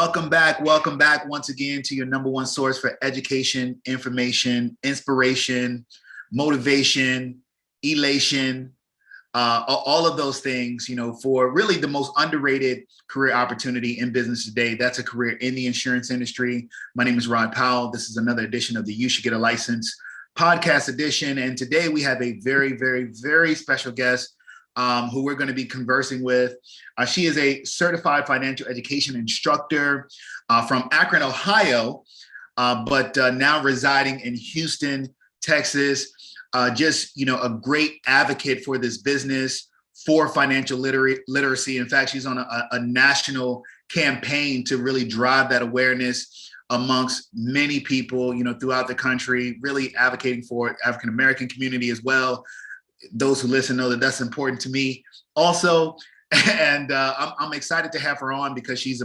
Welcome back once again to your number one source for education, information, inspiration, motivation, elation, all of those things, for really the most underrated career opportunity in business today. That's a career in the insurance industry. My name is Rod Powell. This is another edition of the You Should Get a License podcast edition. And today we have a very, very, very special guest who we're going to be conversing with. She is a certified financial education instructor from Akron, Ohio, but now residing in Houston, Texas. Just a great advocate for this business, for financial literacy. In fact, she's on a national campaign to really drive that awareness amongst many people, throughout the country, really advocating for African-American community as well. Those who listen know that that's important to me also. And I'm excited to have her on because she's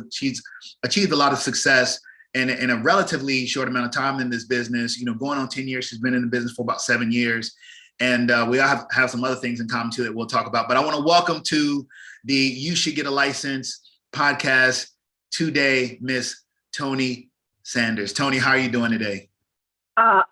achieved a lot of success in a relatively short amount of time in this business, going on 10 years. She's been in the business for about 7 years. And we all have some other things in common too that we'll talk about. But I want to welcome to the You Should Get a License podcast today, Miss Toni Sanders. Toni, how are you doing today?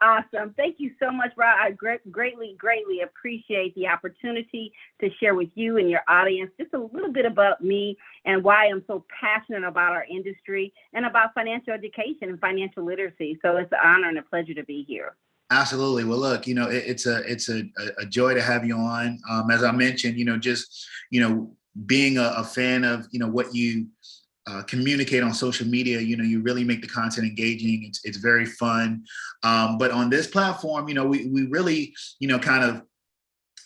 Awesome. Thank you so much, Rod. I greatly appreciate the opportunity to share with you and your audience just a little bit about me and why I'm so passionate about our industry and about financial education and financial literacy. So it's an honor and a pleasure to be here. Absolutely. Well, look, it's a joy to have you on. As I mentioned, being a fan of, what you communicate on social media, you really make the content engaging. It's very fun. But on this platform, we really, kind of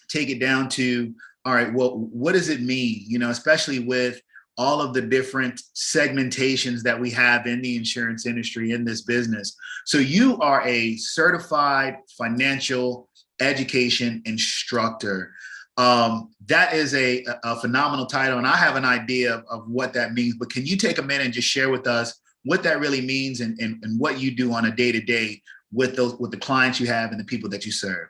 take it down to, all right, well, what does it mean? Especially with all of the different segmentations that we have in the insurance industry, in this business. So you are a certified financial education instructor. That is a phenomenal title, and I have an idea of what that means, but can you take a minute and just share with us what that really means and what you do on a day-to-day with the clients you have and the people that you serve?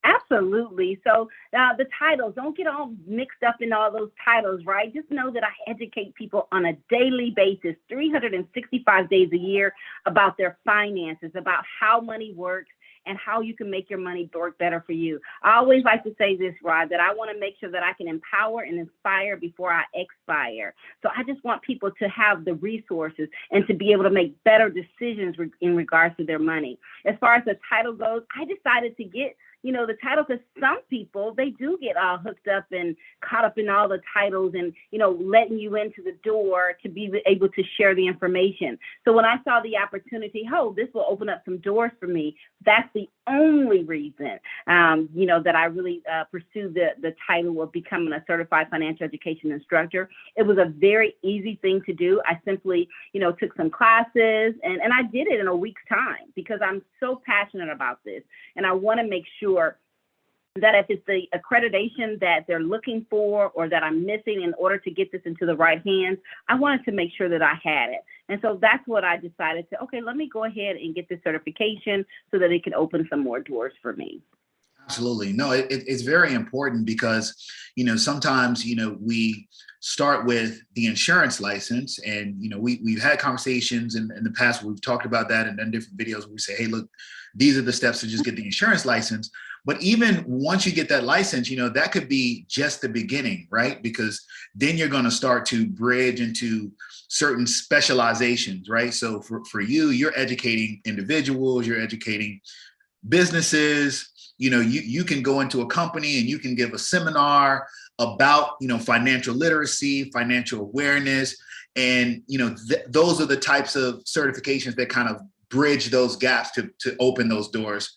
Absolutely. So the titles, don't get all mixed up in all those titles, right? Just know that I educate people on a daily basis, 365 days a year, about their finances, about how money works, and how you can make your money work better for you. I always like to say this, Rod, that I want to make sure that I can empower and inspire before I expire. So I just want people to have the resources and to be able to make better decisions in regards to their money. As far as the title goes, I decided to get the title, because some people, they do get all hooked up and caught up in all the titles and, letting you into the door to be able to share the information. So when I saw the opportunity, this will open up some doors for me. That's the only reason, that I really pursued the title of becoming a certified financial education instructor. It was a very easy thing to do. I simply, took some classes and I did it in a week's time because I'm so passionate about this. And I want to make sure that if it's the accreditation that they're looking for or that I'm missing in order to get this into the right hands, I wanted to make sure that I had it. And so that's what I decided to, okay, let me go ahead and get this certification so that it can open some more doors for me. Absolutely. No, it's very important because, sometimes, we start with the insurance license and, we've had conversations in the past where we've talked about that and done different videos where we say, hey, look, these are the steps to just get the insurance license. But even once you get that license, that could be just the beginning, right? Because then you're going to start to bridge into certain specializations, right? So for you, you're educating individuals, you're educating businesses. You can go into a company and you can give a seminar about, financial literacy, financial awareness. And, those are the types of certifications that kind of bridge those gaps to open those doors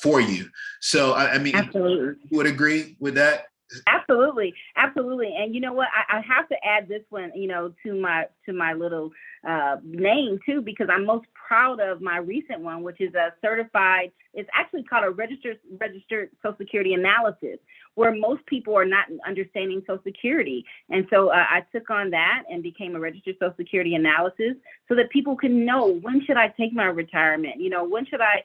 for you. So, I mean, absolutely. You would agree with that? Absolutely. And you know what? I have to add this one, to my little name too, because I'm most proud of my recent one, which is a certified. It's actually called a registered Social Security analysis, where most people are not understanding Social Security. And so I took on that and became a registered Social Security analysis so that people can know, when should I take my retirement? When should I,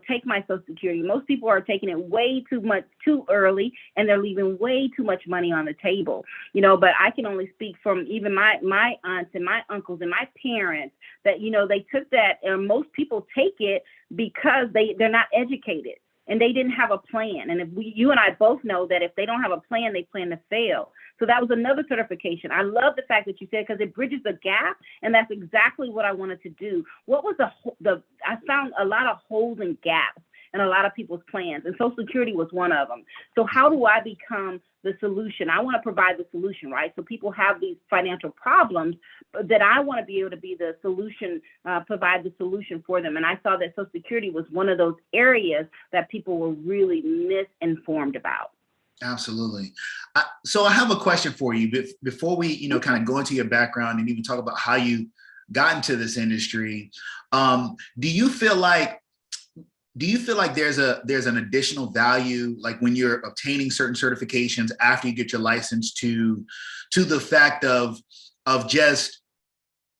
take my Social Security? Most people are taking it way too early, and they're leaving way too much money on the table, but I can only speak from even my aunts and my uncles and my parents that, they took that, and most people take it because they're not educated and they didn't have a plan. And if you and I both know that if they don't have a plan, they plan to fail. So that was another certification. I love the fact that you said, because it bridges the gap, and that's exactly what I wanted to do. What was I found a lot of holes and gaps in a lot of people's plans, and Social Security was one of them. So how do I become the solution? I want to provide the solution, right? So people have these financial problems, but that I want to be able to be the solution, provide the solution for them. And I saw that Social Security was one of those areas that people were really misinformed about. Absolutely. So I have a question for you before we, kind of go into your background and even talk about how you got into this industry. Do you feel like there's an additional value, like when you're obtaining certain certifications after you get your license, to the fact of just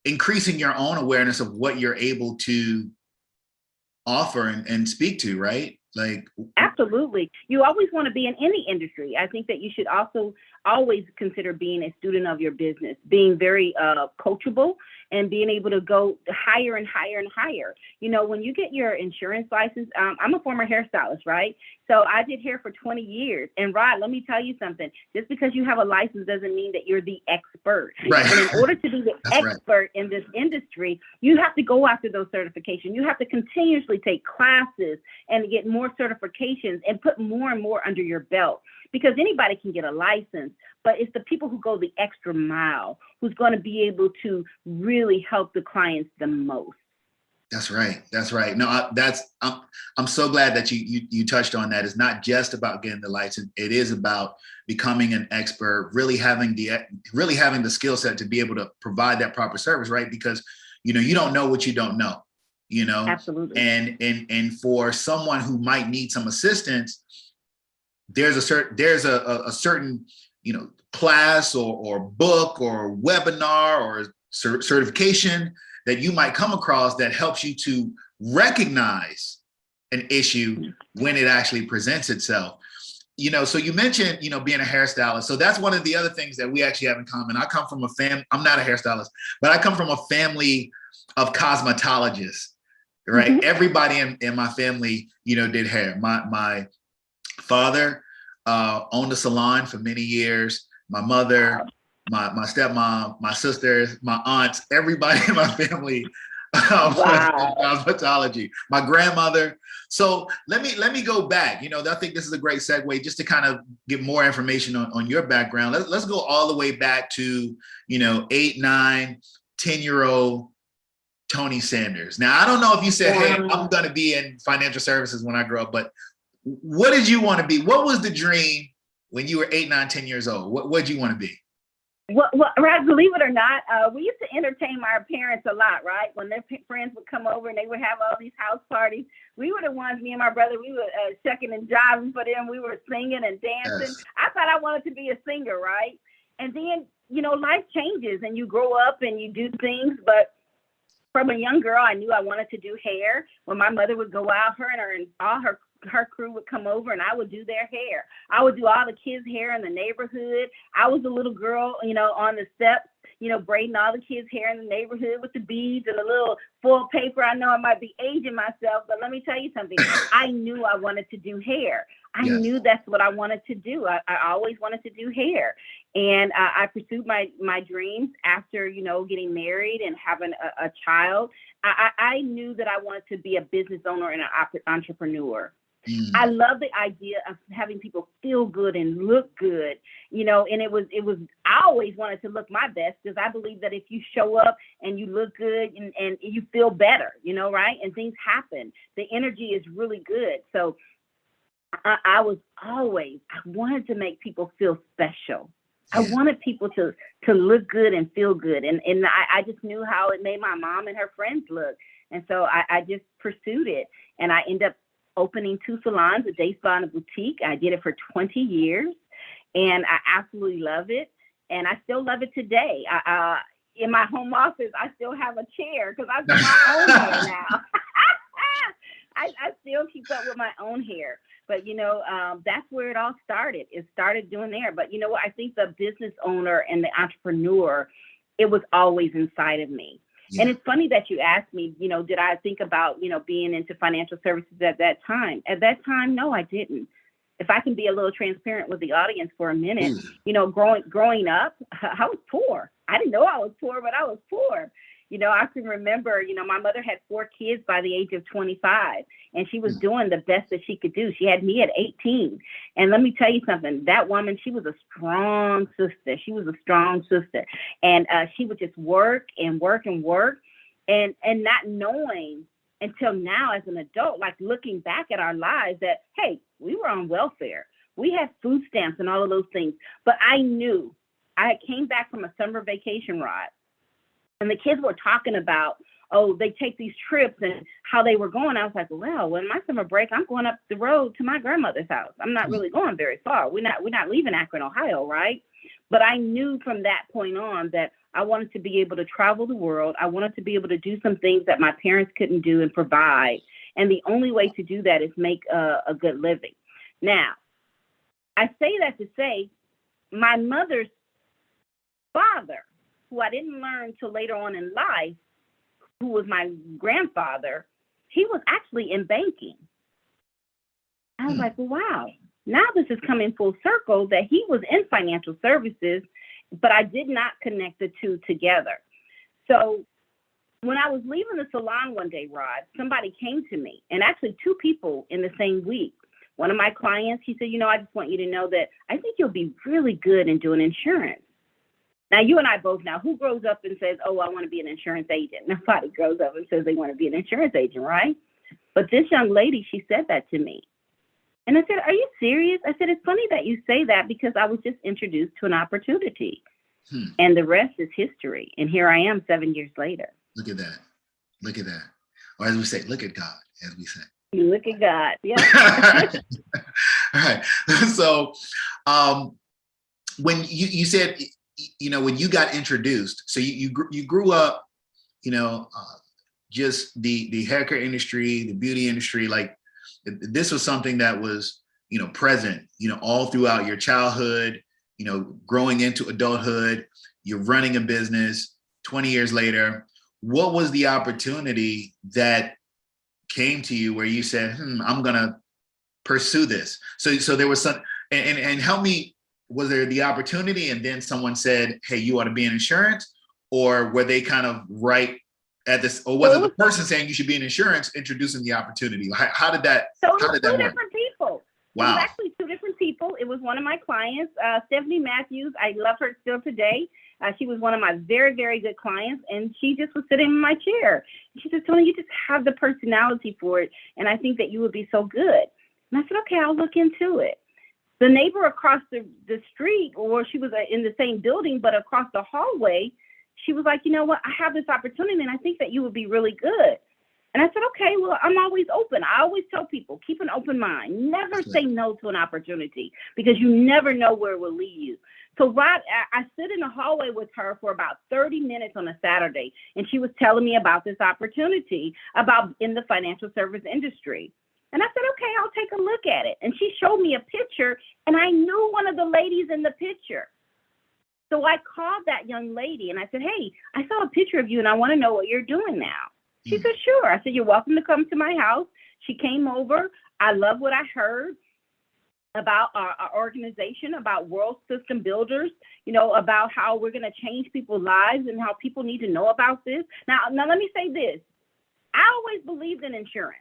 increasing your own awareness of what you're able to offer and speak to, right? Like, absolutely. You always want to be in any industry. I think that you should also always consider being a student of your business, being very coachable, and being able to go higher and higher and higher. When you get your insurance license, I'm a former hairstylist, right? So I did hair for 20 years. And Rod, let me tell you something. Just because you have a license doesn't mean that you're the expert. Right. And in order to be the expert in this industry, you have to go after those certifications. You have to continuously take classes and get more certifications and put more and more under your belt. Because anybody can get a license, but it's the people who go the extra mile who's going to be able to really help the clients the most. That's right. That's right. No, I'm so glad that you touched on that. It's not just about getting the license. It is about becoming an expert, really having the skill set to be able to provide that proper service, right? Because you don't know what you don't know. Absolutely. And for someone who might need some assistance, there's a certain class or book or webinar or certification that you might come across that helps you to recognize an issue when it actually presents itself. So you mentioned, being a hairstylist. So that's one of the other things that we actually have in common. I come from a family, I'm not a hairstylist, but I come from a family of cosmetologists, right? Mm-hmm. Everybody in my family, did hair. My father owned a salon for many years. My mother, my stepmom, my sisters, my aunts, everybody in my family cosmetology. My grandmother. So let me go back. I think this is a great segue just to kind of get more information on your background. Let's go all the way back to 8, 9, 10-year-old Toni Sanders. Now, I don't know if you said, hey, I'm going to be in financial services when I grow up, but what did you want to be? What was the dream when you were 8, 9, 10 years old? What did you want to be? Well, right, believe it or not, we used to entertain our parents a lot, right? When their friends would come over and they would have all these house parties, we were the ones, me and my brother, we were shucking and jiving for them. We were singing and dancing. Yes. I thought I wanted to be a singer, right? And then, life changes and you grow up and you do things, but from a young girl, I knew I wanted to do hair. When my mother would go out, all her crew would come over and I would do their hair. I would do all the kids' hair in the neighborhood. I was the little girl, on the steps, braiding all the kids' hair in the neighborhood with the beads and the little foil paper. I know I might be aging myself, but let me tell you something. I knew I wanted to do hair. I knew that's what I wanted to do. I always wanted to do hair. And I pursued my dreams after, getting married and having a child. I knew that I wanted to be a business owner and an entrepreneur. I love the idea of having people feel good and look good, and it was, I always wanted to look my best because I believe that if you show up and you look good and you feel better, right? And things happen, the energy is really good. So I wanted to make people feel special. I wanted people to look good and feel good. And I just knew how it made my mom and her friends look. And so I just pursued it. And I ended up opening 2 salons, a day spa and a boutique. I did it for 20 years. And I absolutely love it. And I still love it today. In my home office, I still have a chair because I do my own hair now. I still keep up with my own hair. But, that's where it all started. It started doing there. But what? I think the business owner and the entrepreneur, it was always inside of me. Yeah. And it's funny that you asked me, did I think about, being into financial services at that time? At that time, no, I didn't. If I can be a little transparent with the audience for a minute, growing up, I was poor. I didn't know I was poor, but I was poor. I can remember, my mother had 4 kids by the age of 25, and she was doing the best that she could do. She had me at 18. And let me tell you something, that woman, she was a strong sister. She was a strong sister. And she would just work and work and work and not knowing until now as an adult, like looking back at our lives that, hey, we were on welfare. We had food stamps and all of those things. But I knew I came back from a summer vacation ride. And the kids were talking about, they take these trips and how they were going. I was like, well, when my summer break, I'm going up the road to my grandmother's house. I'm not really going very far. We're not leaving Akron, Ohio, right? But I knew from that point on that I wanted to be able to travel the world. I wanted to be able to do some things that my parents couldn't do and provide. And the only way to do that is make a good living. Now, I say that to say my mother's father, who I didn't learn till later on in life, who was my grandfather, he was actually in banking. I was like, well, wow, now this is coming full circle that he was in financial services, but I did not connect the two together. So when I was leaving the salon one day, Rod, somebody came to me, and actually 2 people in the same week. One of my clients, he said, I just want you to know that I think you'll be really good in doing insurance. Now, you and I both know who grows up and says, I want to be an insurance agent. Nobody grows up and says they want to be an insurance agent, right? But this young lady, she said that to me. And I said, are you serious? I said, it's funny that you say that because I was just introduced to an opportunity. And the rest is history. And here I am 7 years later. Look at that. Look at that. Or as we say, look at God, as we say. You look at God. Yeah. All right. So when you said, when you got introduced, so you grew up, just the haircare industry, the beauty industry, like this was something that was, present, all throughout your childhood, growing into adulthood, you're running a business 20 years later. What was the opportunity that came to you where you said, I'm going to pursue this? So there was some, and help me, was there the opportunity and then someone said, hey, you ought to be in insurance? Or were they kind of right at this, or was it the person saying you should be in insurance introducing the opportunity? How did that work? Two different people. Wow. It was actually 2 different people. It was one of my clients, Stephanie Matthews. I love her still today. She was one of my very, very good clients, and she just was sitting in my chair. She said, Toni, you just have the personality for it, and I think that you would be so good. And I said, okay, I'll look into it. The neighbor across the street, or she was in the same building, but across the hallway, she was like, you know what, I have this opportunity, and I think that you would be really good. And I said, okay, well, I'm always open. I always tell people, keep an open mind. Never say no to an opportunity because you never know where it will lead you. So Rod, I stood in the hallway with her for about 30 minutes on a Saturday, and she was telling me about this opportunity in the financial service industry. And I said, okay, I'll take a look at it. And she showed me a picture, and I knew one of the ladies in the picture. So I called that young lady, and I said, hey, I saw a picture of you, and I want to know what you're doing now. She said, sure. I said, you're welcome to come to my house. She came over. I love what I heard about our organization, about World System Builders, about how we're going to change people's lives and how people need to know about this. Now, let me say this. I always believed in insurance.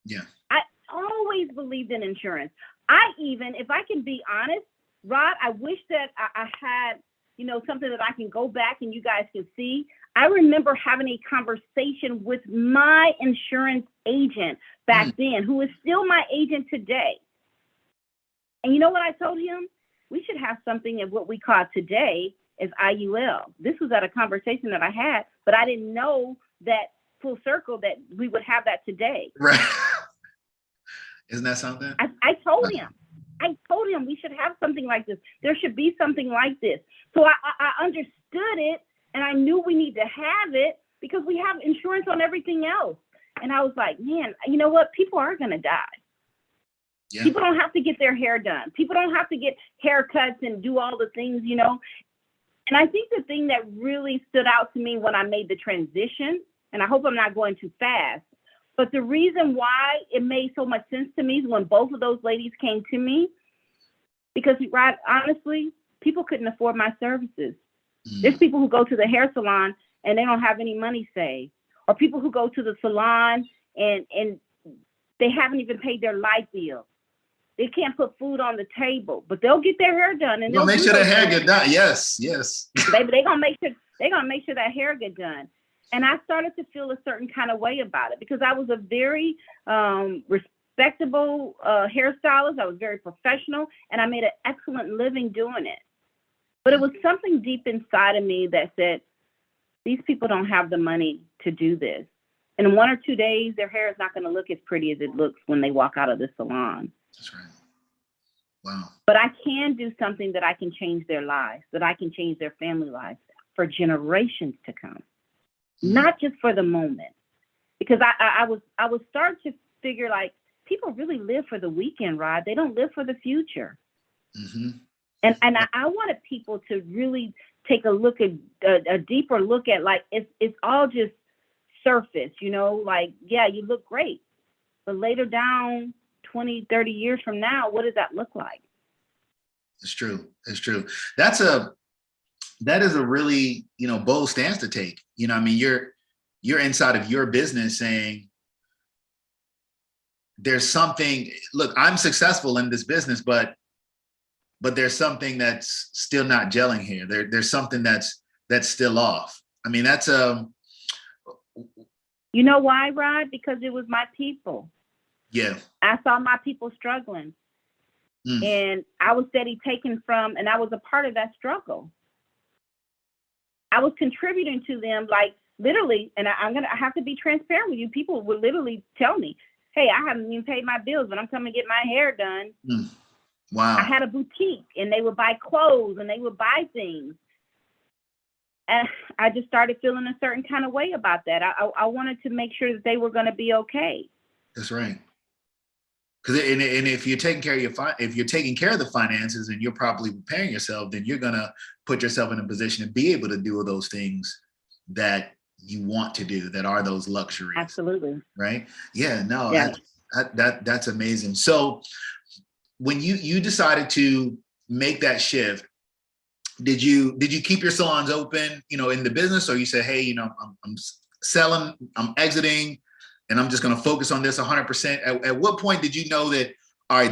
Yeah. I always believed in insurance. I even, if I can be honest, Rod, I wish that I had, something that I can go back and you guys can see. I remember having a conversation with my insurance agent back then, who is still my agent today. And you know what I told him? We should have something of what we call today as IUL. This was at a conversation that I had, but I didn't know that full circle that we would have that today. Right. Isn't that something? I told him we should have something like this. There should be something like this. So I understood it, and I knew we need to have it because we have insurance on everything else. And I was like, man, you know what? People are going to die. Yeah. People don't have to get their hair done. People don't have to get haircuts and do all the things, And I think the thing that really stood out to me when I made the transition, and I hope I'm not going too fast, but the reason why it made so much sense to me is when both of those ladies came to me, because right, honestly, people couldn't afford my services. There's people who go to the hair salon and they don't have any money saved, or people who go to the salon and they haven't even paid their light bill. They can't put food on the table, but they'll get their hair done, and they'll make sure their hair get done. Yes, yes. Baby, they're gonna make sure that hair get done. And I started to feel a certain kind of way about it because I was a very respectable hairstylist. I was very professional, and I made an excellent living doing it. But it was something deep inside of me that said, these people don't have the money to do this. And in 1 or 2 days, their hair is not going to look as pretty as it looks when they walk out of the salon. That's right. Wow. But I can do something that I can change their lives, that I can change their family lives for generations to come, not just for the moment. Because I was starting to figure, like, people really live for the weekend, Rod. They don't live for the future. Mm-hmm. And I wanted people to really take a look at a deeper look at, like, it's all just surface, you know, like, yeah, you look great, but later down 20, 30 years from now, what does that look like? It's true. It's true. That is a really, bold stance to take. I mean, you're inside of your business saying there's something, look, I'm successful in this business, but there's something that's still not gelling here. There's something that's still off. I mean, that's you know why, Rod? Because it was my people. Yeah. I saw my people struggling. And I was steady taken from, and I was a part of that struggle. I was contributing to them, like, literally, and I have to be transparent with you. People would literally tell me, hey, I haven't even paid my bills, but I'm coming to get my hair done. Wow. I had a boutique, and they would buy clothes, and they would buy things. And I just started feeling a certain kind of way about that. I wanted to make sure that they were going to be okay. That's right. Because if you're taking care of the finances and you're properly preparing yourself, then you're going to put yourself in a position to be able to do those things that you want to do, that are those luxuries. Absolutely. Right? Yeah. No. Yeah. That's amazing. So when you decided to make that shift, did you keep your salons open, in the business, or you said, hey, I'm selling, I'm exiting, and I'm just going to focus on this 100%? At what point did you know that, all right,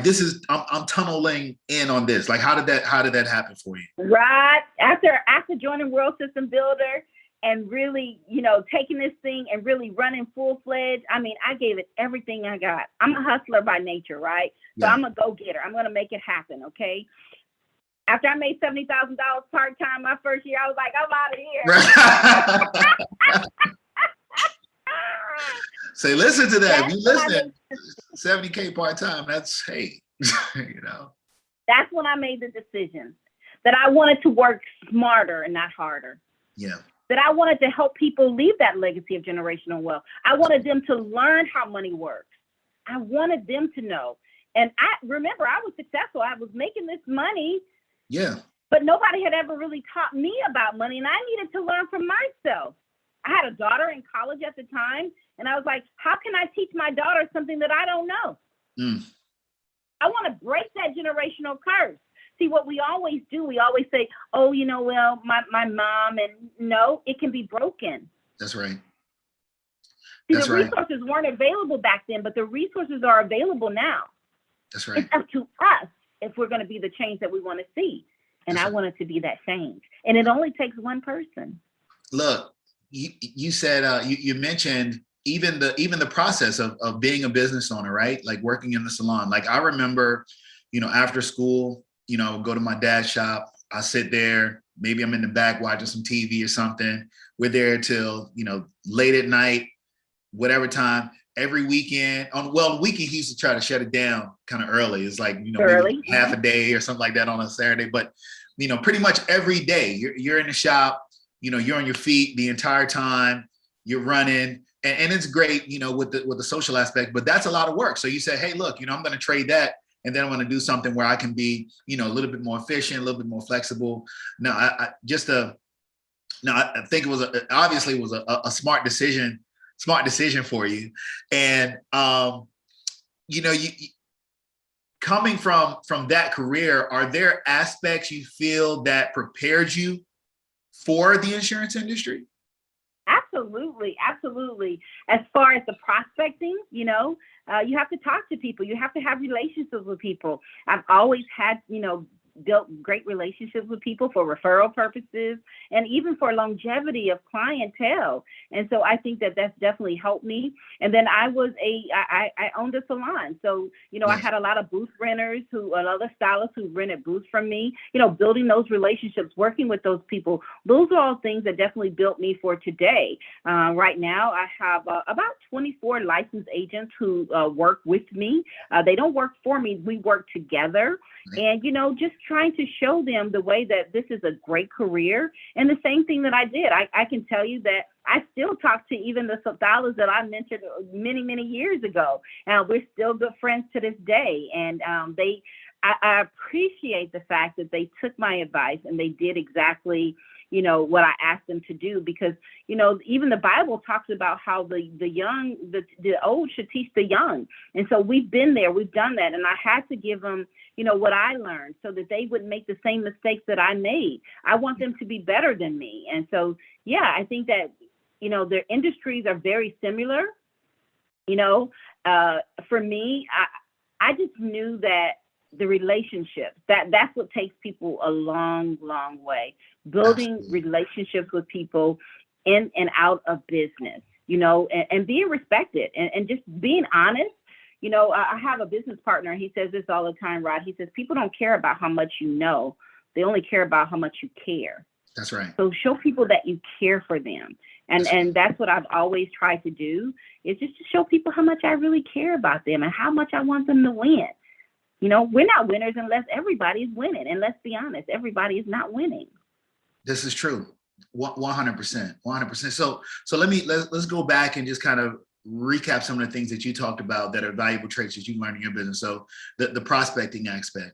I'm tunneling in on this? Like, how did that happen for you? Right after joining World System Builder and really, taking this thing and really running full-fledged. I mean, I gave it everything I got. I'm a hustler by nature, right? So yeah. I'm a go-getter. I'm going to make it happen. Okay. After I made $70,000 part-time my first year, I was like, I'm out of here. Say, listen to that. If you listen, 70K part-time, that's, hey, That's when I made the decision that I wanted to work smarter and not harder. Yeah. That I wanted to help people leave that legacy of generational wealth. I wanted them to learn how money works. I wanted them to know. And I remember I was successful. I was making this money. Yeah. But nobody had ever really taught me about money, and I needed to learn from myself. I had a daughter in college at the time, and I was like, how can I teach my daughter something that I don't know? I want to break that generational curse. See, what we always do, we always say, oh, well, my mom, and no, it can be broken. That's right. See, the resources weren't available back then, but the resources are available now. That's right. It's up to us if we're going to be the change that we want to see. And I wanted to be that change. And it only takes one person. Look, you said, you mentioned even the process of being a business owner, right? Like working in the salon. Like I remember, after school, go to my dad's shop. I sit there, maybe I'm in the back watching some TV or something. We're there till, late at night, whatever time. Every weekend, on weekend, he used to try to shut it down kind of early. It's like, maybe half a day or something like that on a Saturday. But, pretty much every day you're in the shop, you're on your feet the entire time, you're running. And it's great, with the social aspect, but that's a lot of work. So you say, hey, look, I'm going to trade that and then I want to do something where I can be, you know, a little bit more efficient, a little bit more flexible. No, I think it was obviously it was a smart decision for you. And, you know, coming from that career, are there aspects you feel that prepared you for the insurance industry? Absolutely, absolutely. As far as the prospecting, you know, you have to talk to people. You have to have relationships with people. I've always had, you know, built great relationships with people for referral purposes and even for longevity of clientele. And so I think that that's definitely helped me. And then I owned a salon. So, you know, I had a lot of booth renters other stylists who rented booths from me, you know, building those relationships, working with those people. Those are all things that definitely built me for today. Right now, I have about 24 licensed agents who work with me. They don't work for me. We work together. And, you know, just trying to show them the way that this is a great career. And the same thing that I did. I can tell you that I still talk to even the stylists that I mentioned many, many years ago. We're still good friends to this day. And I appreciate the fact that they took my advice and they did exactly, you know, what I asked them to do, because, you know, even the Bible talks about how the old should teach the young. And so we've been there, we've done that. And I had to give them, you know, what I learned so that they wouldn't make the same mistakes that I made. I want them to be better than me. And so, yeah, I think that, you know, their industries are very similar. You know, for me, I just knew that the relationships, that's what takes people a long, long way. Building relationships with people in and out of business, you know, and being respected and just being honest. You know, I have a business partner. He says this all the time, Rod. He says, people don't care about how much you know. They only care about how much you care. That's right. So show people that you care for them. And that's what I've always tried to do, is just to show people how much I really care about them and how much I want them to win. You know, we're not winners unless everybody's winning. And let's be honest, everybody is not winning. This is true. 100%. 100%. So let's go back and just kind of recap some of the things that you talked about that are valuable traits that you learned in your business. So the prospecting aspect,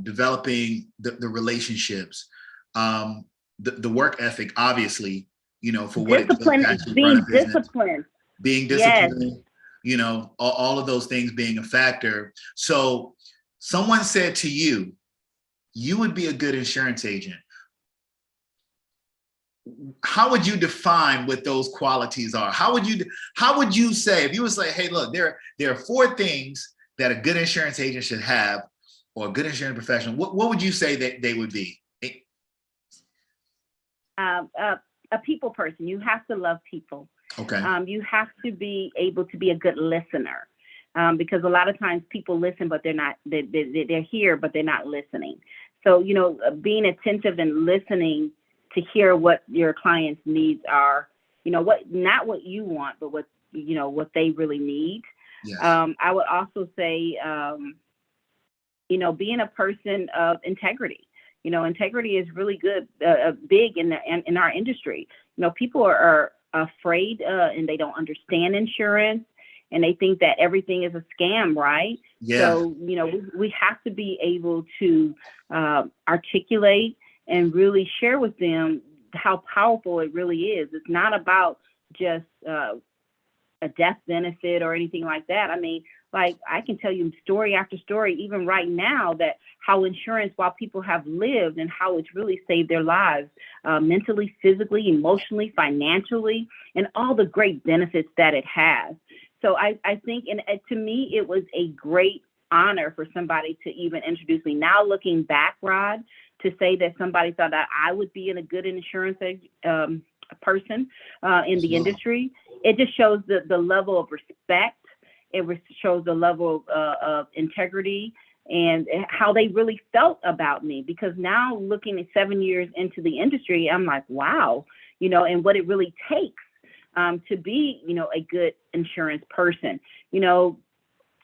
developing the relationships, the work ethic, obviously, you know, for what it takes to actually run a business. Being disciplined, yes. You know, all of those things being a factor. So someone said to you, you would be a good insurance agent. How would you define what those qualities are? How would you say, if you would say, hey, look, there are 4 things that a good insurance agent should have, or a good insurance professional, what would you say that they would be? A people person. You have to love people. Okay. You have to be able to be a good listener, because a lot of times people listen, but they're not. They're here, but they're not listening. So, you know, being attentive and listening to hear what your clients' needs are. You know, not what you want, but what they really need. Yes. I would also say, you know, being a person of integrity. You know, integrity is really good, big in our industry. You know, people are afraid and they don't understand insurance, and they think that everything is a scam, right? Yeah. So, you know, we have to be able to articulate and really share with them how powerful it really is. It's not about just a death benefit or anything like that. I mean, like, I can tell you story after story, even right now, that how insurance, while people have lived, and how it's really saved their lives, mentally, physically, emotionally, financially, and all the great benefits that it has. So I think, and to me, it was a great honor for somebody to even introduce me. Now looking back, Rod, to say that somebody thought that I would be in a good insurance person in the industry, it just shows the level of respect. It shows the level of integrity and how they really felt about me. Because now, looking at 7 years into the industry, I'm like, wow, you know, and what it really takes to be, you know, a good insurance person. You know,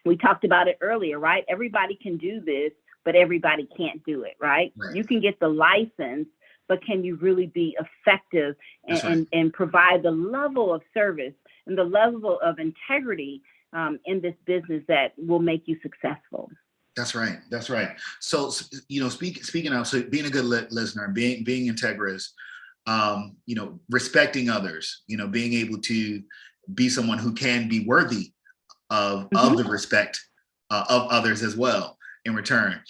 we talked about it earlier, right? Everybody can do this, but everybody can't do it, right? You can get the license, but can you really be effective and provide the level of service and the level of integrity in this business that will make you successful? That's right. That's right. So, speaking of, so being a good listener, being integrous, respecting others, being able to be someone who can be worthy of the respect of others as well in return.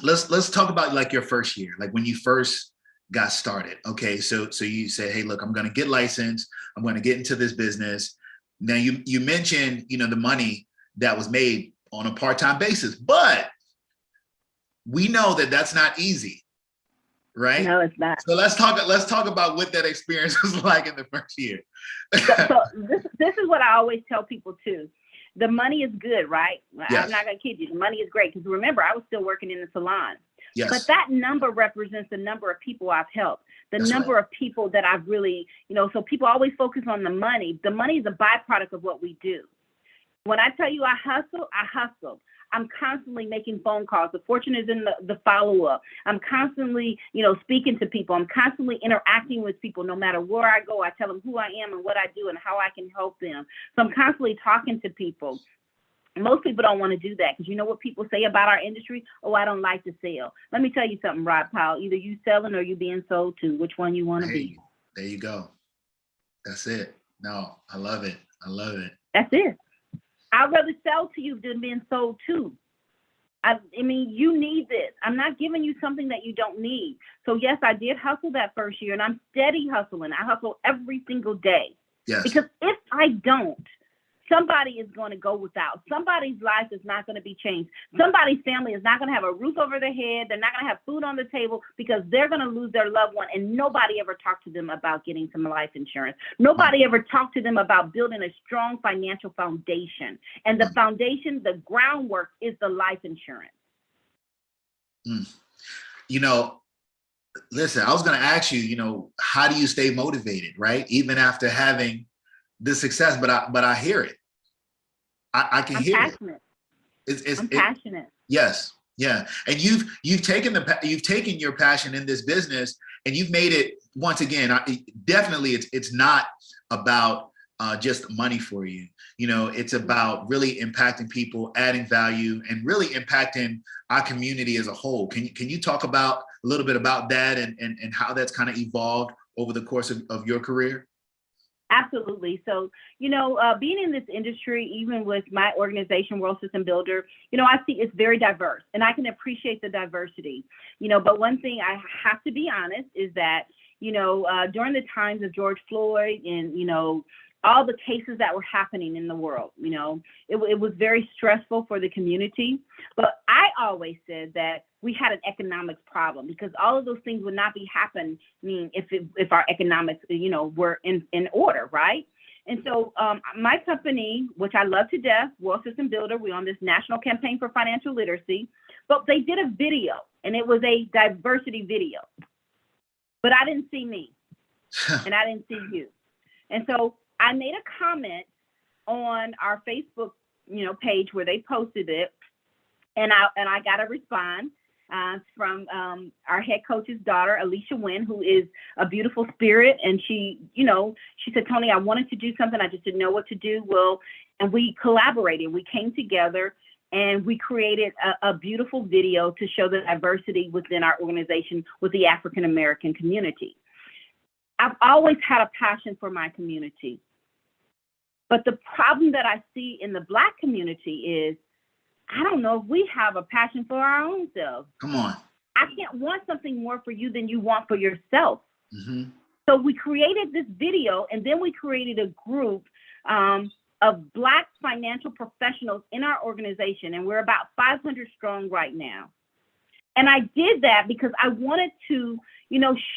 Let's talk about like your first year, like when you first got started. Okay, so you say, hey, look, I'm going to get licensed. I'm going to get into this business. Now you mentioned the money that was made on a part-time basis, but we know that that's not easy, right? No, it's not. So let's talk about what that experience was like in the first year. So this is what I always tell people too. The money is good, right? Yes. I'm not gonna kid you. The money is great because remember, I was still working in the salon. Yes. But that number represents the number of people I've helped, the That's number right. of people that I've really, so people always focus on the money. The money is a byproduct of what we do. When I tell you I hustle. I'm constantly making phone calls. The fortune is in the follow-up. I'm constantly, speaking to people. I'm constantly interacting with people. No matter where I go, I tell them who I am and what I do and how I can help them. So I'm constantly talking to people. Most people don't want to do that because you know what people say about our industry? Oh, I don't like to sell. Let me tell you something, Rod Powell. Either you selling or you being sold to. Which one you want to be? There you go. That's it. No, I love it. I love it. That's it. I'd rather sell to you than being sold to. I mean, you need this. I'm not giving you something that you don't need. So yes, I did hustle that first year and I'm steady hustling. I hustle every single day. Yes. Because if I don't, somebody is going to go without. Somebody's life is not going to be changed. Somebody's family is not going to have a roof over their head. They're not going to have food on the table because they're going to lose their loved one. And nobody ever talked to them about getting some life insurance. Nobody ever talked to them about building a strong financial foundation. And the foundation, the groundwork is the life insurance. Listen, I was going to ask you, how do you stay motivated, right? Even after having this success, but I hear it. I can hear passionate. I'm passionate. Yes. Yeah. And you've taken your passion in this business and you've made it, once again, definitely it's not about just money for you. It's about really impacting people, adding value, and really impacting our community as a whole. Can you talk about a little bit about that and how that's kind of evolved over the course of your career? Absolutely. So, being in this industry, even with my organization, World System Builder, I see it's very diverse and I can appreciate the diversity, but one thing I have to be honest is that, during the times of George Floyd and, all the cases that were happening in the world, it was very stressful for the community. But I always said that we had an economics problem because all of those things would not be happening if our economics, were in order, right? And so my company, which I love to death, World System Builder, we're on this national campaign for financial literacy, but they did a video and it was a diversity video. But I didn't see me and I didn't see you. And so I made a comment on our Facebook, page where they posted it, and I got a response from our head coach's daughter, Alicia Wynn, who is a beautiful spirit, and she said, Toni, I wanted to do something, I just didn't know what to do. Well, and we collaborated, we came together, and we created a beautiful video to show the diversity within our organization with the African American community. I've always had a passion for my community. But the problem that I see in the Black community is, I don't know if we have a passion for our own selves. Come on. I can't want something more for you than you want for yourself. Mm-hmm. So we created this video, and then we created a group of Black financial professionals in our organization, and we're about 500 strong right now. And I did that because I wanted to,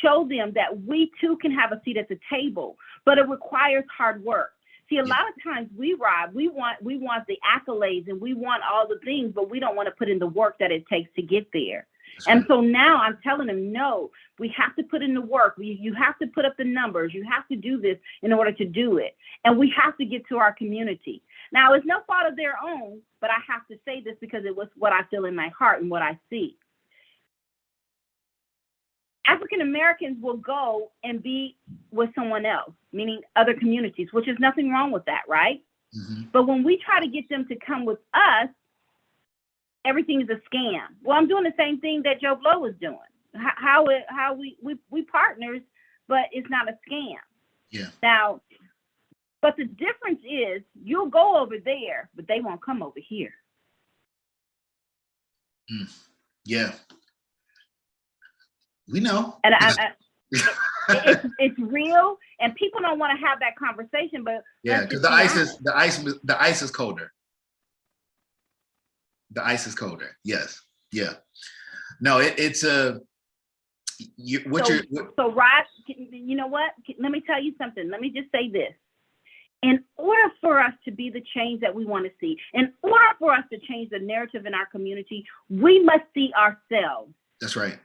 show them that we too can have a seat at the table, but it requires hard work. See, a lot of times we want the accolades and we want all the things, but we don't want to put in the work that it takes to get there. And so now I'm telling them, no, we have to put in the work. You have to put up the numbers. You have to do this in order to do it. And we have to get to our community. Now, it's no fault of their own, but I have to say this because it was what I feel in my heart and what I see. African Americans will go and be with someone else, meaning other communities, which is nothing wrong with that, right? Mm-hmm. But when we try to get them to come with us, everything is a scam. Well, I'm doing the same thing that Joe Blow is doing. How we partners, but it's not a scam. Yeah. Now, but the difference is you'll go over there, but they won't come over here. Yeah. We know. And it's real, and people don't want to have that conversation. But yeah, because the ice is colder. The ice is colder. Yes. Yeah. No, it's a. So Rod, you know what? Let me tell you something. Let me just say this. In order for us to be the change that we want to see, in order for us to change the narrative in our community, we must see ourselves. That's right.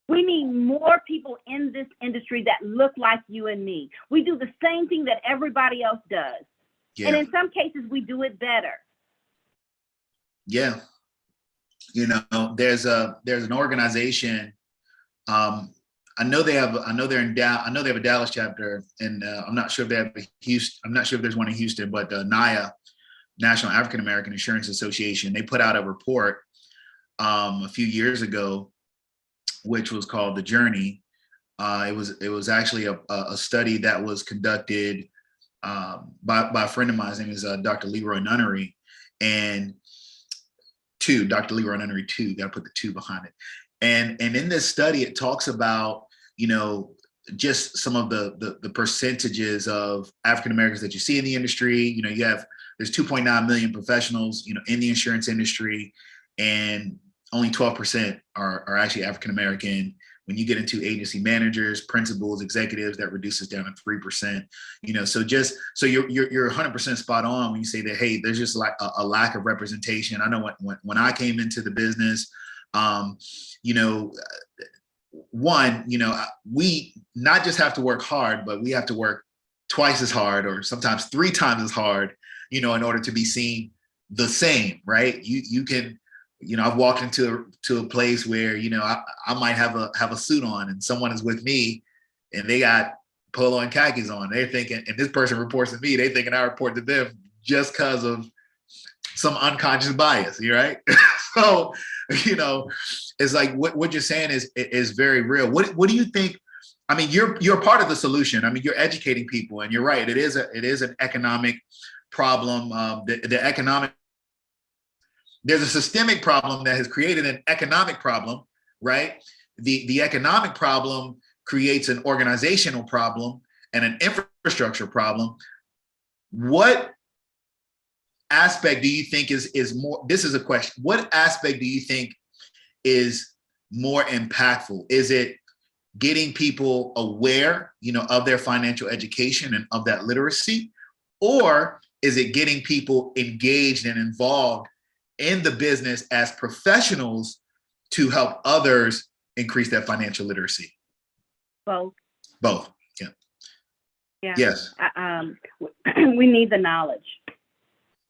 We need more people in this industry that look like you and me. We do the same thing that everybody else does. Yeah. And in some cases, we do it better. Yeah. You know, there's an organization. I know they have a Dallas chapter, and I'm not sure if they have a Houston. I'm not sure if there's one in Houston, but NAIA, National African American Insurance Association, they put out a report a few years ago, which was called The Journey. It was actually a study that was conducted by a friend of mine. His name is Dr. Leroy Nunnery, and Dr. Leroy Nunnery 2. Got to put the 2 behind it. And in this study, it talks about, you know, just some of the percentages of African Americans that you see in the industry. You know, there's 2.9 million professionals, you know, in the insurance industry, and only 12% are actually African American. When you get into agency managers, principals, executives, that reduces down to 3%. You know, so you're 100% spot on when you say that, hey, there's just like a lack of representation. I know when I came into the business, you know, one, you know, we not just have to work hard, but we have to work twice as hard, or sometimes 3 times as hard, you know, in order to be seen the same, right? You can, you know, I've walked into a place where, you know, I might have a suit on, and someone is with me and they got polo and khakis on. They're thinking, and this person reports to me, they thinking I report to them just because of some unconscious bias, right? So, you know, it's like what you're saying is very real. What do you think? I mean, you're part of the solution. I mean, you're educating people, and you're right. It is an economic problem. There's a systemic problem that has created an economic problem, right? The economic problem creates an organizational problem and an infrastructure problem. What aspect do you think is more, this is a question, what aspect do you think is more impactful? Is it getting people aware, you know, of their financial education and of that literacy? Or is it getting people engaged and involved in the business as professionals to help others increase their financial literacy? Both. Yeah. Yeah. Yes. We need the knowledge.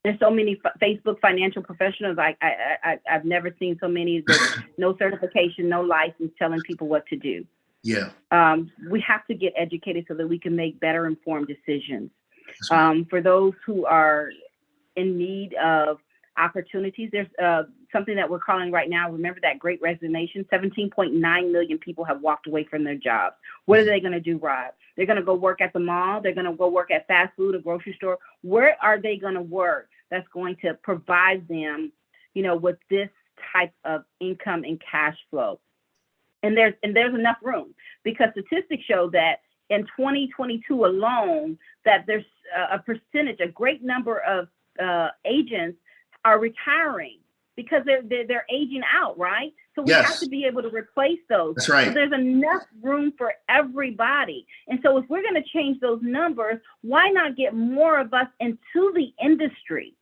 There's so many Facebook financial professionals. I've never seen so many with no certification, no license, telling people what to do. Yeah. We have to get educated so that we can make better informed decisions. Right. For those who are in need of opportunities, there's something that we're calling right now. Remember that Great Resignation? 17.9 million people have walked away from their jobs. What are they going to do, Rod? They're going to go work at the mall. They're going to go work at fast food, a grocery store. Where are they going to work that's going to provide them, you know, with this type of income and cash flow? And there's enough room, because statistics show that in 2022 alone, that there's a great number of agents are retiring because they're aging out, right? So we have to be able to replace those. That's right. So there's enough room for everybody. And so if we're going to change those numbers, why not get more of us into the industry?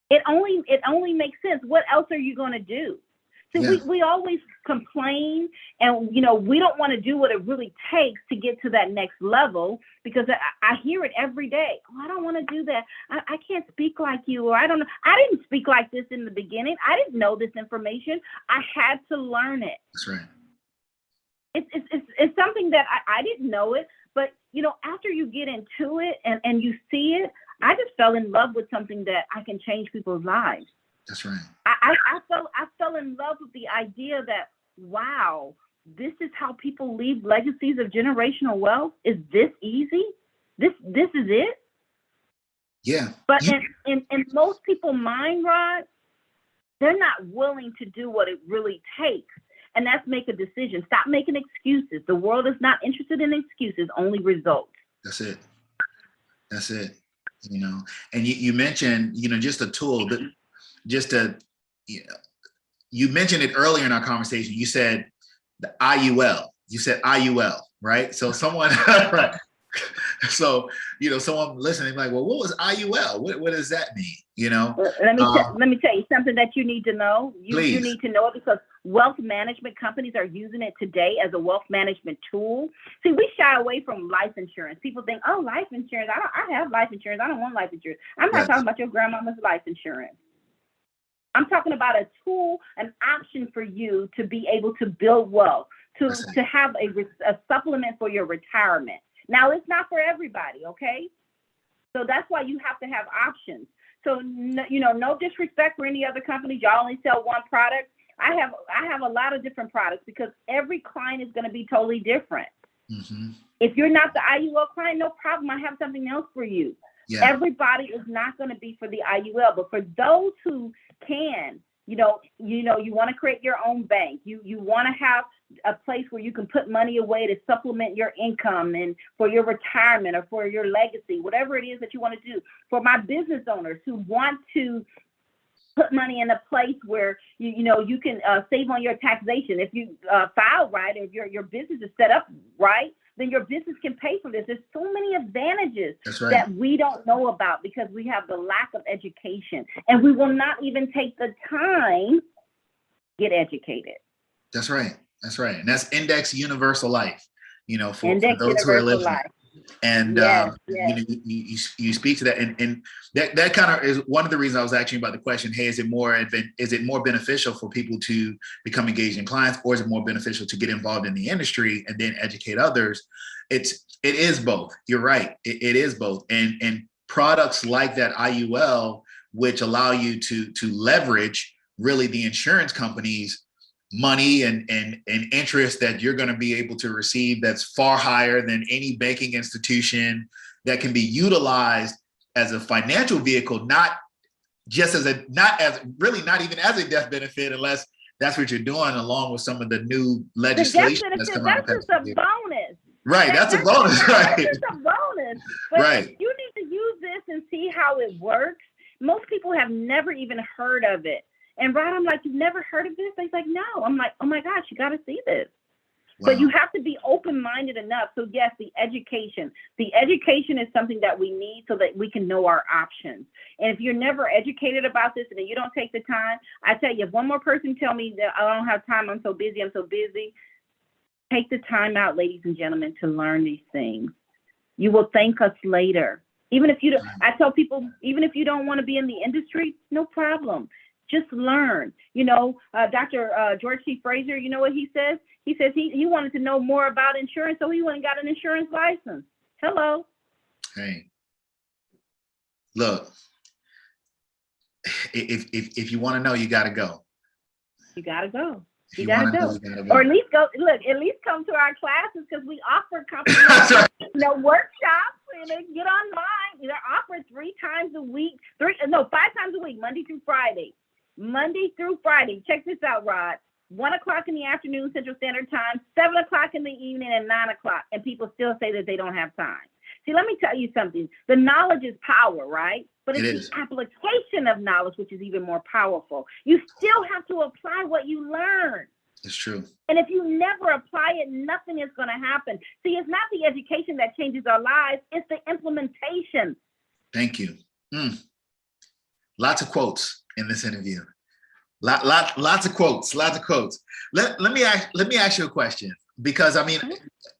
It only makes sense. What else are you going to do? See, we always complain, and, you know, we don't want to do what it really takes to get to that next level, because I hear it every day. Oh, I don't want to do that. I can't speak like you, or I don't know. I didn't speak like this in the beginning. I didn't know this information. I had to learn it. That's right. It's something that I didn't know it, but, you know, after you get into it and you see it, I just fell in love with something that I can change people's lives. That's right. I fell in love with the idea that, wow, this is how people leave legacies of generational wealth. Is this easy? This is it? Yeah. But in most people's mind, Rod, they're not willing to do what it really takes. And that's make a decision. Stop making excuses. The world is not interested in excuses, only results. That's it. That's it. You know, and you mentioned, you know, just a tool that just a, you mentioned it earlier in our conversation. You said the IUL. You said IUL, right? So someone, right? So, you know, someone listening like, well, what was IUL? What does that mean? You know, let me tell you something that you need to know. You need to know it because wealth management companies are using it today as a wealth management tool. See, we shy away from life insurance. People think, oh, life insurance. I have life insurance. I don't want life insurance. I'm not talking about your grandmama's life insurance. I'm talking about a tool, an option for you to be able to build wealth, to have a supplement for your retirement. Now, it's not for everybody, okay? So that's why you have to have options. So, you know, no disrespect for any other companies. Y'all only sell one product. I have a lot of different products because every client is going to be totally different. Mm-hmm. If you're not the IUL client, no problem. I have something else for you. Yeah. Everybody is not going to be for the IUL, but for those who can, you want to create your own bank. You want to have a place where you can put money away to supplement your income and for your retirement or for your legacy, whatever it is that you want to do. For my business owners who want to put money in a place where you can save on your taxation. If you file right, if your business is set up right, then your business can pay for this. There's so many advantages that we don't know about because we have the lack of education, and we will not even take the time to get educated. That's right. That's right. And that's Index Universal Life, you know, for those who are listening. And you speak to that, and that kind of is one of the reasons I was asking about the question. Hey, is it more beneficial for people to become engaged in clients, or is it more beneficial to get involved in the industry and then educate others? It is both. You're right. It is both. And products like that IUL, which allow you to leverage really the insurance companies' money and interest that you're going to be able to receive that's far higher than any banking institution, that can be utilized as a financial vehicle, not even as a death benefit, unless that's what you're doing, along with some of the new legislation that's coming out. That's just a bonus. Right, that's a bonus, right? That's just a bonus. But right. You need to use this and see how it works. Most people have never even heard of it. And Rod, I'm like, you've never heard of this? He's like, no. I'm like, oh my gosh, you got to see this. Wow. So you have to be open-minded enough. So yes, the education is something that we need so that we can know our options. And if you're never educated about this and you don't take the time, I tell you, if one more person tell me that I don't have time, I'm so busy, take the time out, ladies and gentlemen, to learn these things. You will thank us later. Even if you don't, I tell people, even if you don't want to be in the industry, no problem. Just learn. Dr. George C. Fraser, you know what he says? He says he wanted to know more about insurance, so he went and got an insurance license. Hello. Hey, look, if you want to know, you got to go. You got to go. You got to go. Or at least come to our classes, because we offer comprehensive, workshops, and get online. They're offered 5 times a week, Monday through Friday. Check this out, Rod. 1:00 in the afternoon, Central Standard Time, 7:00 in the evening, and 9:00. And people still say that they don't have time. See, let me tell you something. The knowledge is power, right? But it's the application of knowledge which is even more powerful. You still have to apply what you learn. It's true. And if you never apply it, nothing is going to happen. See, it's not the education that changes our lives. It's the implementation. Thank you. Lots of quotes in this interview. Lots of quotes. Let me ask you a question, because I mean,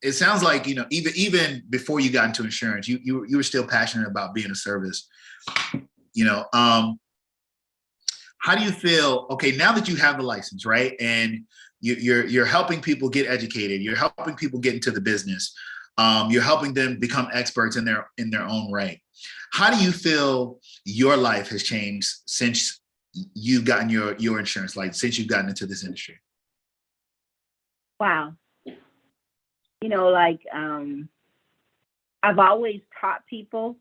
it sounds like, even before you got into insurance, you were still passionate about being of service. How do you feel? Okay, now that you have the license, right, and you're helping people get educated, you're helping people get into the business, you're helping them become experts in their own right. How do you feel your life has changed since you've gotten your insurance, like since you've gotten into this industry? Wow. Like I've always taught people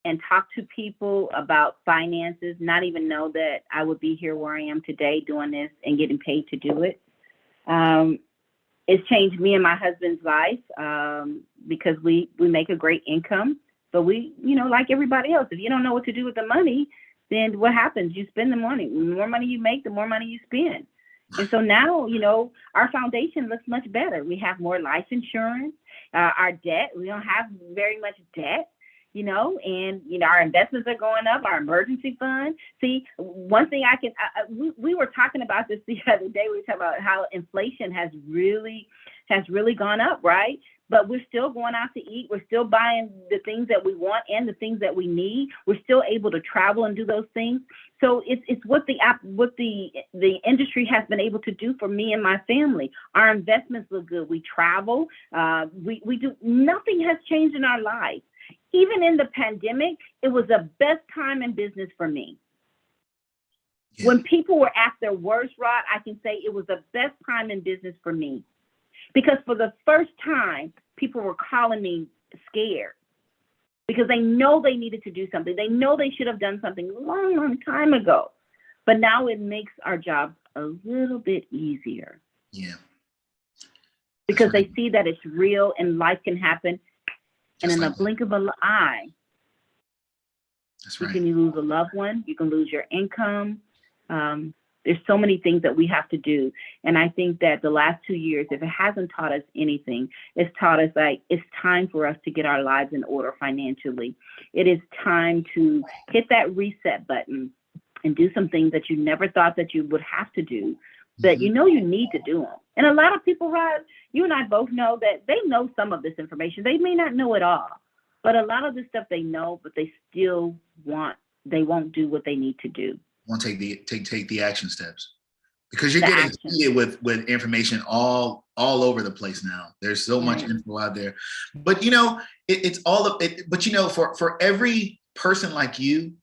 and talked to people about finances, not even know that I would be here where I am today doing this and getting paid to do it. It's changed me and my husband's life because we make a great income, but we, like everybody else, if you don't know what to do with the money, then what happens? You spend the money. The more money you make, the more money you spend. And so now, our foundation looks much better. We have more life insurance, our debt, we don't have very much debt. And, our investments are going up, our emergency fund. See, one thing we were talking about this the other day. We were talking about how inflation has really gone up, right? But we're still going out to eat. We're still buying the things that we want and the things that we need. We're still able to travel and do those things. So it's what the industry has been able to do for me and my family. Our investments look good. We travel. We do. Nothing has changed in our life. Even in the pandemic, it was the best time in business for me. Yeah. When people were at their worst, Rod, I can say it was the best time in business for me. Because for the first time, people were calling me scared because they know they needed to do something. They know they should have done something a long, long time ago. But now it makes our job a little bit easier. Yeah. Because they see that it's real and life can happen. And in a blink of an eye, you can lose a loved one, you can lose your income. There's so many things that we have to do. And I think that the last 2 years, if it hasn't taught us anything, it's taught us like it's time for us to get our lives in order financially. It is time to hit that reset button and do some things that you never thought that you would have to do, but you need to do them. And a lot of people, Rod, you and I both know that they know some of this information. They may not know it all, but a lot of this stuff they know, but they still won't do what they need to do. Won't take the action steps because you're getting hit with information all over the place now. There's so much info out there, but it's all of it. But for every person like you,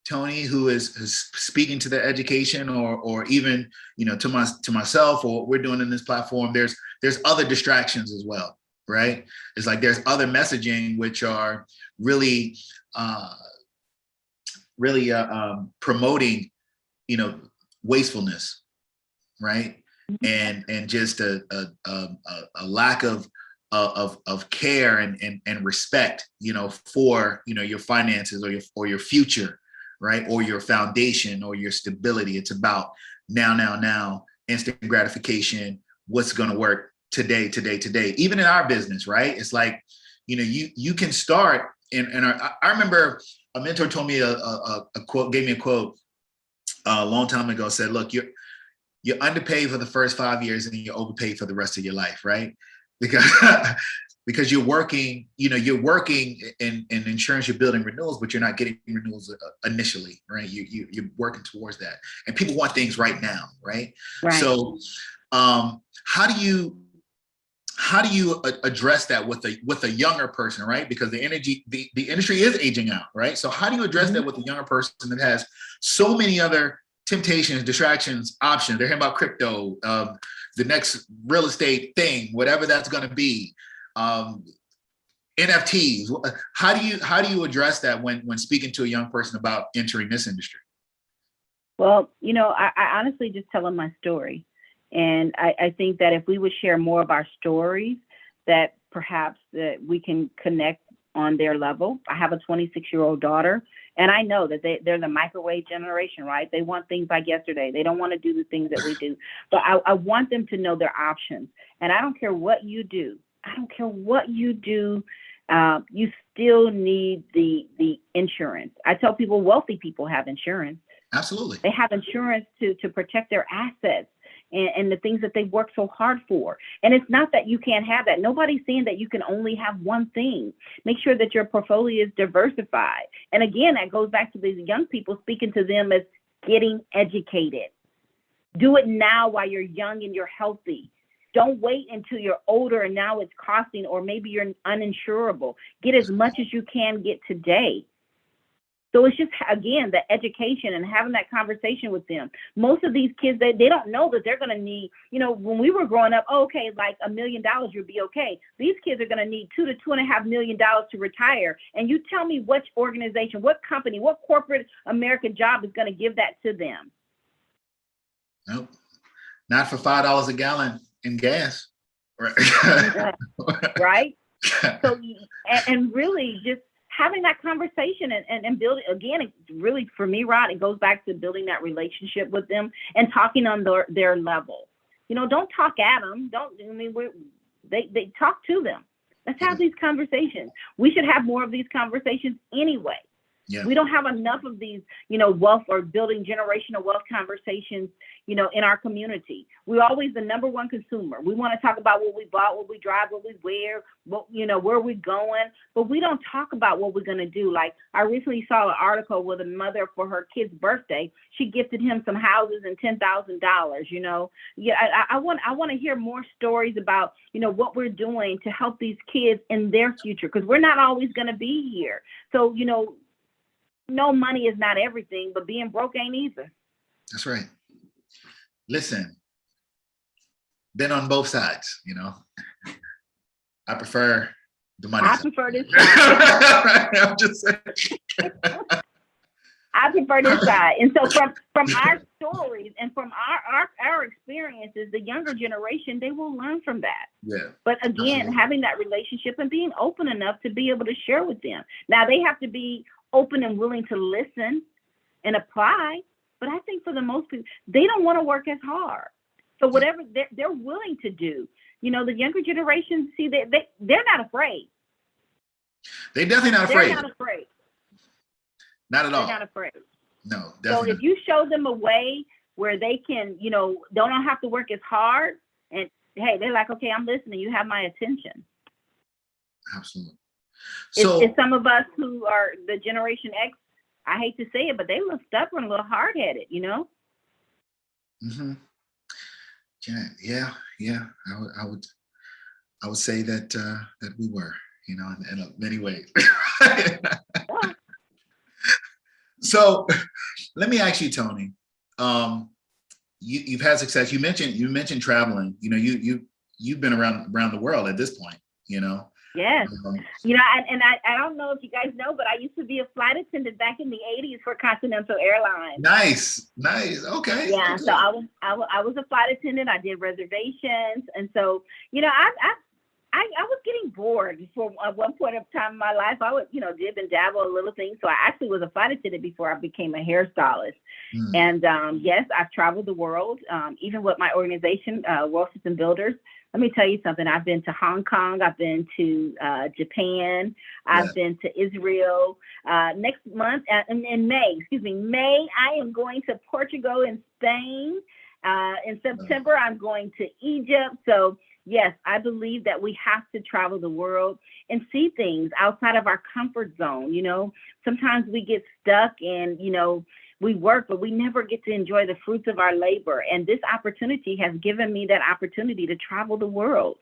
Toni, who is speaking to the education or even to myself or what we're doing in this platform, there's other distractions as well, right? It's like there's other messaging which are really promoting wastefulness, right? And just a lack of care and respect for your finances or your future, right? Or your foundation or your stability. It's about now, instant gratification, what's going to work today. Even in our business, right? It's like, you can start and I remember a mentor told me a quote, gave me a quote a long time ago, said, look, you're underpaid for the first 5 years and you're overpaid for the rest of your life, right? Because you're working in insurance, you're building renewals, but you're not getting renewals initially, right? You're working towards that. And people want things right now, right? So how do you address that with a younger person, right? Because the industry is aging out, right? So how do you address that with a younger person that has so many other temptations, distractions, options? They're hearing about crypto, the next real estate thing, whatever that's going to be, NFTs. How do you address that when speaking to a young person about entering this industry? Well, I honestly just tell them my story. And I think that if we would share more of our stories, that perhaps that we can connect on their level. I have a 26-year-old daughter, and I know that they're the microwave generation, right? They want things like yesterday. They don't want to do the things that we do. But I want them to know their options. And I don't care what you do. You still need the insurance. I tell people wealthy people have insurance. Absolutely. They have insurance to protect their assets and the things that they work so hard for. And it's not that you can't have that. Nobody's saying that you can only have one thing. Make sure that your portfolio is diversified. And again, that goes back to these young people, speaking to them as getting educated. Do it now while you're young and you're healthy. Don't wait until you're older and now it's costing, or maybe you're uninsurable. Get as much as you can get today. So it's just, again, the education and having that conversation with them. Most of these kids, they don't know that they're going to need, when we were growing up, okay, like $1 million, you'll be okay. These kids are going to need $2 to $2.5 million to retire. And you tell me which organization, what company, what corporate American job is going to give that to them? Nope. Not for $5 a gallon in gas. Right. Right. So, and really just having that conversation and building, again, it's really, for me, Rod, it goes back to building that relationship with them and talking on their level. Don't talk at them. They talk to them. Let's have these conversations. We should have more of these conversations anyway. Yeah. We don't have enough of these, wealth or building generational wealth conversations, in our community. We're always the number one consumer. We want to talk about what we bought, what we drive, what we wear, where we're going, but we don't talk about what we're going to do. Like, I recently saw an article with a mother for her kid's birthday. She gifted him some houses and $10,000, Yeah, I want to hear more stories about, what we're doing to help these kids in their future, because we're not always going to be here. So, no, money is not everything, but being broke ain't either. That's right. Listen, been on both sides, I prefer the money. I prefer this side. I'm just saying. I prefer this side. And so from our stories and from our experiences, the younger generation, they will learn from that. Yeah. But again, having that relationship and being open enough to be able to share with them. Now, they have to be open and willing to listen and apply. But I think for the most people, they don't want to work as hard. So whatever they're willing to do, the younger generation, see, they're not afraid. They're definitely not afraid. They're not afraid. Not at all. They're not afraid. No, definitely. So if you show them a way where they can, don't have to work as hard, and hey, they're like, okay, I'm listening. You have my attention. Absolutely. So it's some of us who are the Generation X, I hate to say it, but they look stubborn, a little hard-headed, Mm-hmm. Yeah. I would say that we were, in many ways. So let me ask you, Toni. You've had success. You mentioned traveling. You've been around the world at this point. Yes. I don't know if you guys know, but I used to be a flight attendant back in the 80s for Continental Airlines. Nice. Okay. Yeah. Okay. So I was a flight attendant. I did reservations. And so, I was getting bored at one point of time in my life. I would, dib and dabble a little thing. So I actually was a flight attendant before I became a hairstylist. And yes, I've traveled the world, even with my organization, World System Builders. Let me tell you something. I've been to Hong Kong. I've been to Japan. I've been to Israel. Next month, in May, I am going to Portugal and Spain. In September, I'm going to Egypt. So yes, I believe that we have to travel the world and see things outside of our comfort zone. Sometimes we get stuck and, we work, but we never get to enjoy the fruits of our labor. And this opportunity has given me that opportunity to travel the world.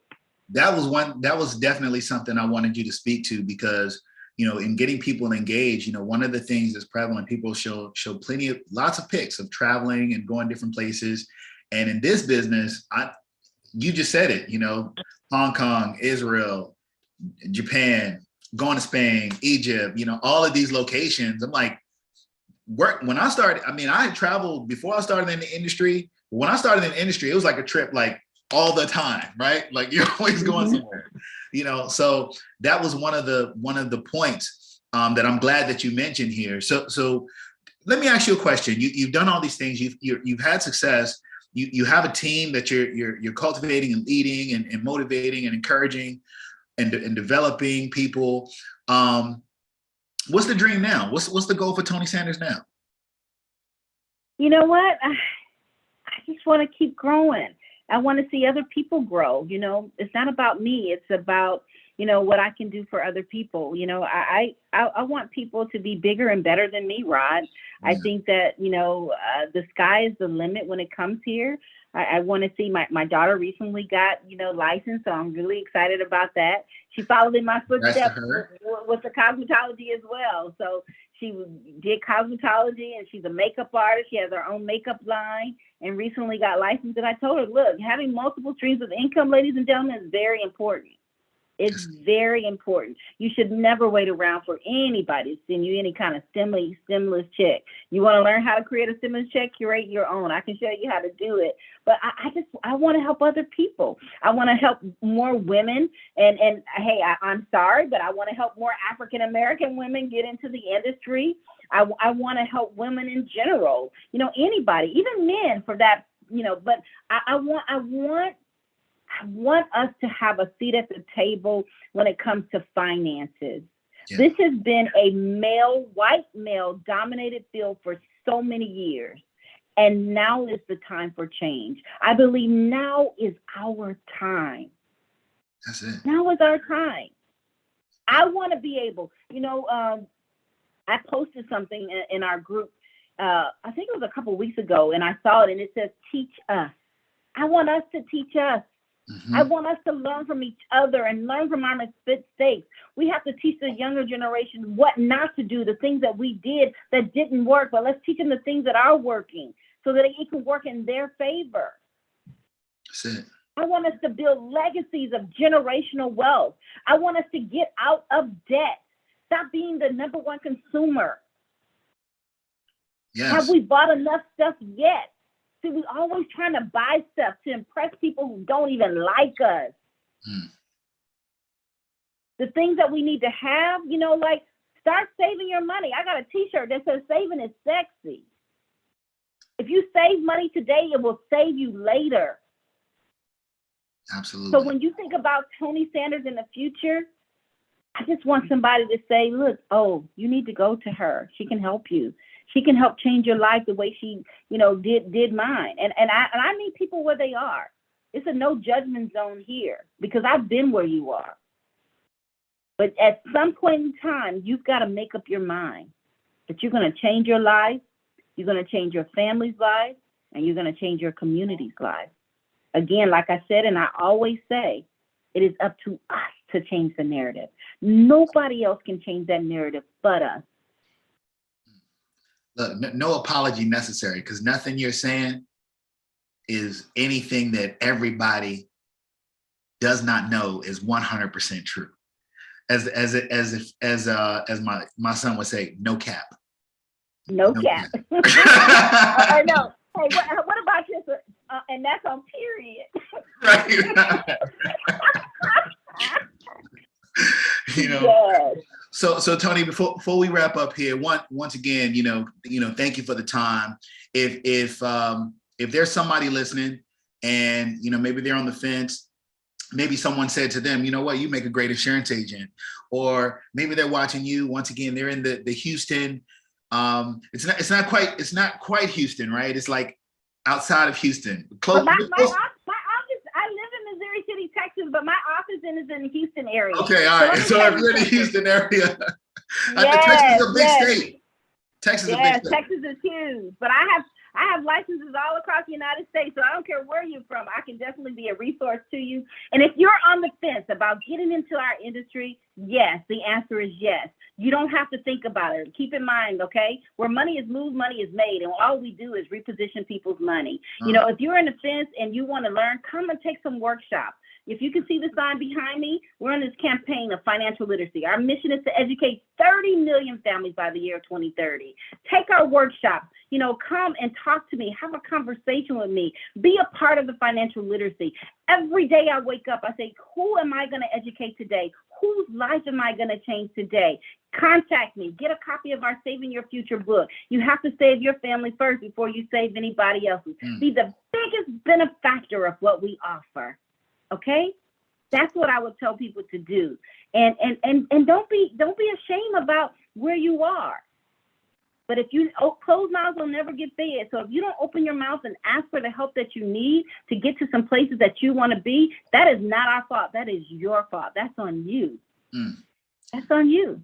That was definitely something I wanted you to speak to, because, in getting people engaged, one of the things that's prevalent, people show lots of pics of traveling and going different places. And in this business, you just said it, Hong Kong, Israel, Japan, going to Spain, Egypt, all of these locations. I'm like, when I started, I had traveled before I started in the industry. When I started in the industry, it was like a trip, like all the time, right? Like you're always going somewhere, so that was one of the points that I'm glad that you mentioned here. So let me ask you a question. You've done all these things. You've had success. You have a team that you're cultivating and leading and motivating and encouraging and developing people. What's the dream now? What's the goal for Toni Sanders now? You know what? I just want to keep growing. I want to see other people grow. It's not about me. It's about, what I can do for other people. I want people to be bigger and better than me, Rod. Yeah. I think that, the sky is the limit when it comes here. I want to see my daughter recently got, licensed. So I'm really excited about that. She followed in my footsteps with the cosmetology as well. So She did cosmetology, and she's a makeup artist. She has her own makeup line and recently got licensed. And I told her, look, having multiple streams of income, ladies and gentlemen, is very important. It's very important. You should never wait around for anybody to send you any kind of stimulus check. You want to learn how to create a stimulus check, curate your own. I can show you how to do it. But I want to help other people. I want to help more women. And hey, I'm sorry, but I want to help more African-American women get into the industry. I want to help women in general, anybody, even men for that, but I want us to have a seat at the table when it comes to finances. Yeah. This has been a white male dominated field for so many years. And now is the time for change. I believe now is our time. That's it. Now is our time. I want to be able, I posted something in our group, I think it was a couple of weeks ago, and I saw it, and it says, teach us. I want us to teach us. Mm-hmm. I want us to learn from each other and learn from our mistakes. We have to teach the younger generation what not to do, the things that we did that didn't work, but let's teach them the things that are working so that it can work in their favor. That's it. I want us to build legacies of generational wealth. I want us to get out of debt. Stop being the number one consumer. Yes. Have we bought enough stuff yet? See, we're always trying to buy stuff to impress people who don't even like us. The things that we need to have, like start saving your money. I got a t-shirt that says saving is sexy. If you save money today, it will save you later. Absolutely. So when you think about Toni Sanders in the future, I just want somebody to say, look, you need to go to her. She can help you. She can help change your life the way she, did mine. And I meet people where they are. It's a no judgment zone here because I've been where you are. But at some point in time, you've got to make up your mind that you're going to change your life, you're going to change your family's life, and you're going to change your community's life. Again, like I said, and I always say, it is up to us to change the narrative. Nobody else can change that narrative but us. Look, no apology necessary, because nothing you're saying is anything that everybody does not know is 100% true. As my son would say, no cap. No cap. I know. Hey, what about this? And that's on period. Right. Yes. So Toni, before we wrap up here, once again, thank you for the time. If there's somebody listening and maybe they're on the fence, maybe someone said to them, you know what, you make a great insurance agent, or maybe they're watching you. Once again, they're in the Houston. It's not quite Houston, right? It's like outside of Houston. Close. My office, I live in Missouri City, Texas, but my office is in the Houston area. Okay, all right. So if you're in the Houston area, Texas is a big state. Texas is a big state. Texas is huge, but I have licenses all across the United States, so I don't care where you're from. I can definitely be a resource to you. And if you're on the fence about getting into our industry, yes, the answer is yes. You don't have to think about it. Keep in mind, okay, where money is moved, money is made, and all we do is reposition people's money. If you're in the fence and you want to learn, come and take some workshops. If you can see the sign behind me, we're in this campaign of financial literacy. Our mission is to educate 30 million families by the year 2030. Take our workshops, come and talk to me, have a conversation with me, be a part of the financial literacy. Every day I wake up, I say, who am I going to educate today? Whose life am I going to change today? Contact me. Get a copy of our Saving Your Future book. You have to save your family first before you save anybody else's. Be the biggest benefactor of what we offer. Okay, that's what I would tell people to do, and don't be ashamed about where you are. But if you closed mouths will never get fed. So if you don't open your mouth and ask for the help that you need to get to some places that you want to be, that is not our fault. That is your fault. That's on you. That's on you.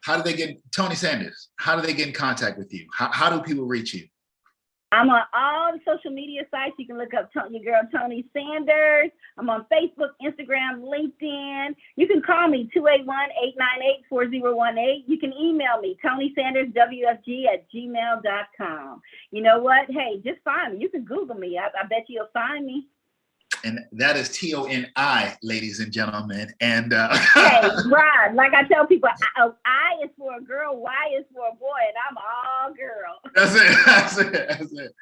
How do they get Toni Sanders? How do they get in contact with you? How do people reach you? I'm on all the social media sites. You can look up your girl, Toni Sanders. I'm on Facebook, Instagram, LinkedIn. You can call me, 281-898-4018. You can email me, ToniSandersWFG@gmail.com. You know what? Hey, just find me. You can Google me. I bet you'll find me. And that is Toni, ladies and gentlemen. And hey, right, like I tell people, I is for a girl, Y is for a boy, and I'm all girl. That's it. That's it. That's it.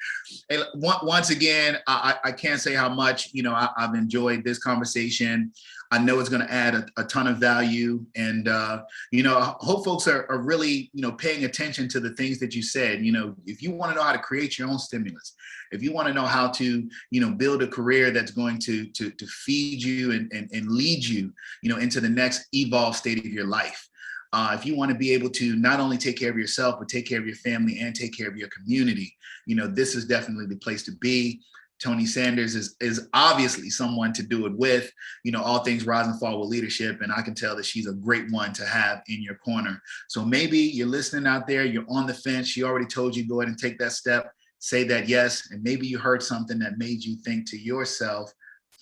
Hey, once again, I can't say how much I've enjoyed this conversation. I know it's going to add a ton of value, and I hope folks are really paying attention to the things that you said. If you want to know how to create your own stimulus, if you want to know how to build a career that's going to feed you and lead you into the next evolved state of your life. If you want to be able to not only take care of yourself, but take care of your family and take care of your community, this is definitely the place to be. Toni Sanders is obviously someone to do it with. All things rise and fall with leadership, and I can tell that she's a great one to have in your corner. So maybe you're listening out there, you're on the fence. She already told you, go ahead and take that step, say that yes, and maybe you heard something that made you think to yourself,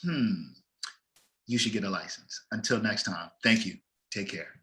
you should get a license. Until next time, thank you. Take care.